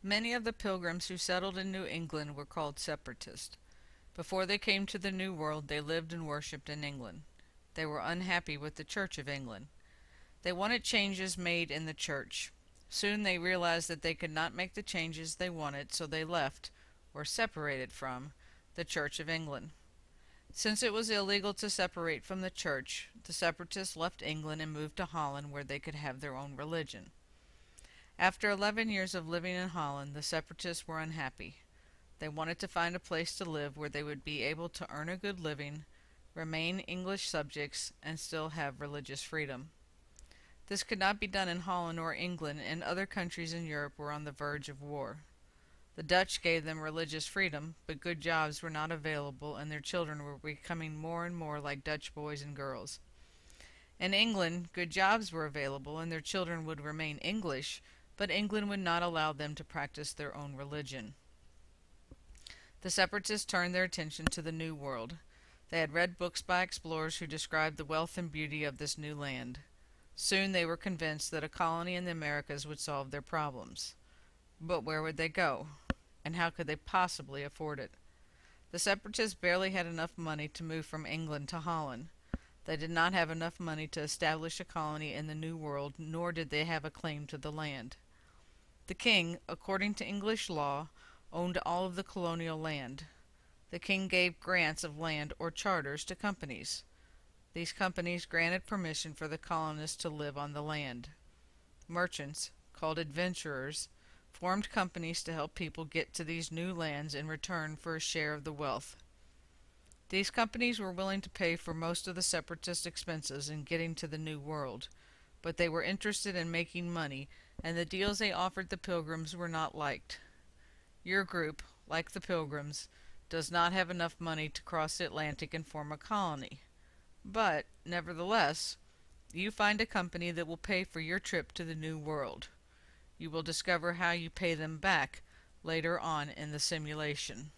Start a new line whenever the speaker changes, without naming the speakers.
Many of the Pilgrims who settled in New England were called Separatists. Before they came to the New World, they lived and worshipped in England. They were unhappy with the Church of England. They wanted changes made in the church. Soon they realized that they could not make the changes they wanted, so they left, or separated from, the Church of England. Since it was illegal to separate from the church, the separatists left England and moved to Holland where they could have their own religion. After 11 years of living in Holland, the separatists were unhappy. They wanted to find a place to live where they would be able to earn a good living, remain English subjects, and still have religious freedom. This could not be done in Holland or England, and other countries in Europe were on the verge of war. The Dutch gave them religious freedom, but good jobs were not available, and their children were becoming more and more like Dutch boys and girls. In England, good jobs were available, and their children would remain English, but England would not allow them to practice their own religion. The separatists turned their attention to the New World. They had read books by explorers who described the wealth and beauty of this new land. Soon they were convinced that a colony in the Americas would solve their problems. But where would they go? And how could they possibly afford it? The separatists barely had enough money to move from England to Holland. They did not have enough money to establish a colony in the New World, nor did they have a claim to the land. The king, according to English law, owned all of the colonial land. The king gave grants of land or charters to companies. These companies granted permission for the colonists to live on the land. Merchants, called adventurers, formed companies to help people get to these new lands in return for a share of the wealth. These companies were willing to pay for most of the separatist expenses in getting to the New World, but they were interested in making money, and the deals they offered the Pilgrims were not liked. Your group, like the Pilgrims, does not have enough money to cross the Atlantic and form a colony. But, nevertheless, you find a company that will pay for your trip to the New World. You will discover how you pay them back later on in the simulation.